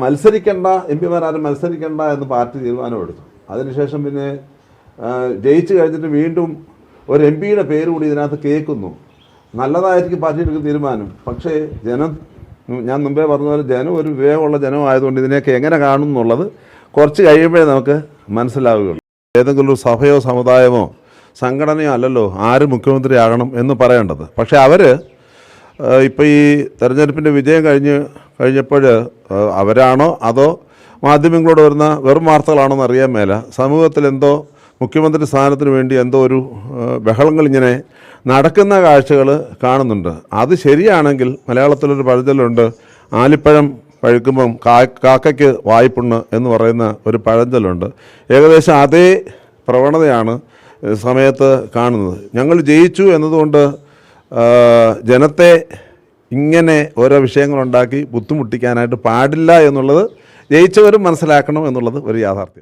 മത്സരിക്കേണ്ട എംപിമാരും മത്സരിക്കേണ്ട എന്ന് പാർട്ടി തീരുമാനമെടുത്തു. അതിനുശേഷം പിന്നെ ജയിച്ചു കഴിഞ്ഞിട്ട് വീണ്ടും ഒരു എംപിയുടെ പേര് കൂടി ഇതിനകത്ത് കേൾക്കുന്നു. നല്ലതായിരിക്കും പാർട്ടി എടുക്കുന്ന തീരുമാനം. പക്ഷേ ജനം, ഞാൻ മുമ്പേ പറഞ്ഞ പോലെ ജനം ഒരു വിവേകമുള്ള ജനമായതുകൊണ്ട് ഇതിനെയൊക്കെ എങ്ങനെ കാണും എന്നുള്ളത് കുറച്ച് കഴിയുമ്പോഴേ നമുക്ക് മനസ്സിലാവുകയുള്ളൂ. ഏതെങ്കിലും ഒരു സഭയോ സമുദായമോ സംഘടനയോ അല്ലല്ലോ ആര് മുഖ്യമന്ത്രിയാകണം എന്ന് പറയേണ്ടത്. പക്ഷേ അവർ ഇപ്പോൾ ഈ തെരഞ്ഞെടുപ്പിൻ്റെ വിജയം കഴിഞ്ഞപ്പോൾ അവരാണോ അതോ മാധ്യമങ്ങളോട് വരുന്ന വെറും വാർത്തകളാണോ എന്ന് അറിയാൻ മേല, സമൂഹത്തിൽ എന്തോ മുഖ്യമന്ത്രി സ്ഥാനത്തിന് വേണ്ടി എന്തോ ഒരു ബഹളങ്ങൾ ഇങ്ങനെ നടക്കുന്ന കാഴ്ചകൾ കാണുന്നുണ്ട്. അത് ശരിയാണെങ്കിൽ മലയാളത്തിലൊരു പഴഞ്ചൊല്ലുണ്ട്, ആലിപ്പഴം പഴുക്കുമ്പം കാക്കയ്ക്ക് വായ്പുണ്ണ് എന്ന് പറയുന്ന ഒരു പഴഞ്ചൊല്ലുണ്ട്. ഏകദേശം അതേ പ്രവണതയാണ് സമയത്ത് കാണുന്നത്. ഞങ്ങൾ ജയിച്ചു എന്നതുകൊണ്ട് ജനത്തെ ഇങ്ങനെ ഓരോ വിഷയങ്ങളുണ്ടാക്കി ബുദ്ധിമുട്ടിക്കാനായിട്ട് പാടില്ല എന്നുള്ളത് ജയിച്ചവരും മനസ്സിലാക്കണം എന്നുള്ളത് ഒരു യാഥാർത്ഥ്യം.